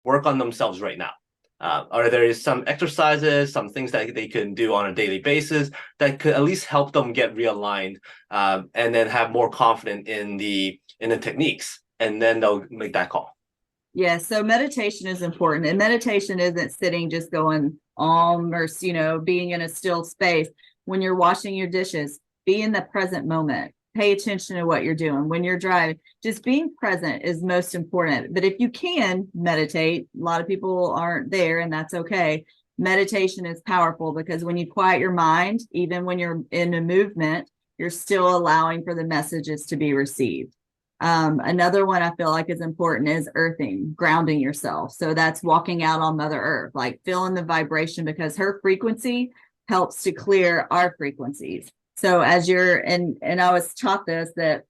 work on themselves right now? Are there some exercises, some things that they can do on a daily basis that could at least help them get realigned, and then have more confidence in the techniques, and then they'll make that call? Yeah, so meditation is important. And meditation isn't sitting just going or, being in a still space. When you're washing your dishes, be in the present moment. Pay attention to what you're doing. When you're driving, just being present is most important. But if you can meditate, a lot of people aren't there, and that's okay. Meditation is powerful because when you quiet your mind, even when you're in a movement, you're still allowing for the messages to be received. Another one I feel like is important is earthing, grounding yourself. So that's walking out on Mother Earth, like feeling the vibration, because her frequency helps to clear our frequencies. So as and I was taught this, that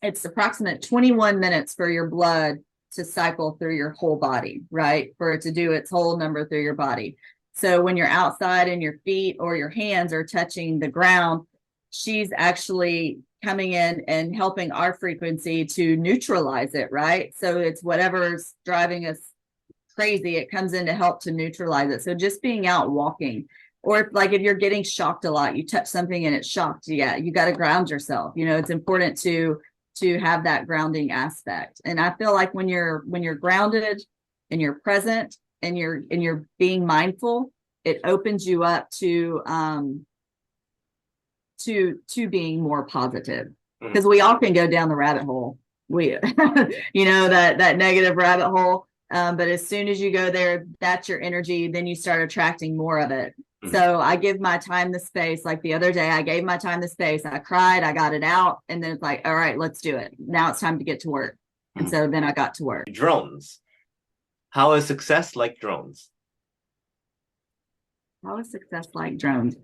it's approximate 21 minutes for your blood to cycle through your whole body, right? For it to do its whole number through your body. So when you're outside and your feet or your hands are touching the ground, she's actually coming in and helping our frequency to neutralize it, right? So it's whatever's driving us crazy, it comes in to help to neutralize it. So just being out walking, or if you're getting shocked a lot, you touch something and it's shocked, yeah, you got to ground yourself. It's important to have that grounding aspect. And I feel like when you're grounded and you're present and you're being mindful, it opens you up to being more positive, because we all can go down the rabbit hole, that negative rabbit hole, but as soon as you go there, that's your energy, then you start attracting more of it. So I give my time the space. Like the other day, I gave my time the space. I cried, I got it out, and then it's like, all right, let's do it. Now it's time to get to work. And so then I got to work. Drones. How is success like drones? How is success like drones?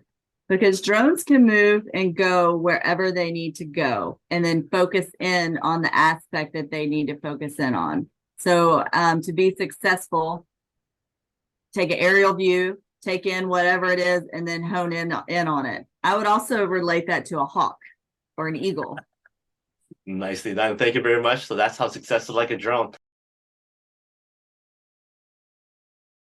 Because drones can move and go wherever they need to go, and then focus in on the aspect that they need to focus in on. So to be successful, take an aerial view, take in whatever it is, and then hone in on it. I would also relate that to a hawk or an eagle. Nicely done. Thank you very much. So that's how success is like a drone.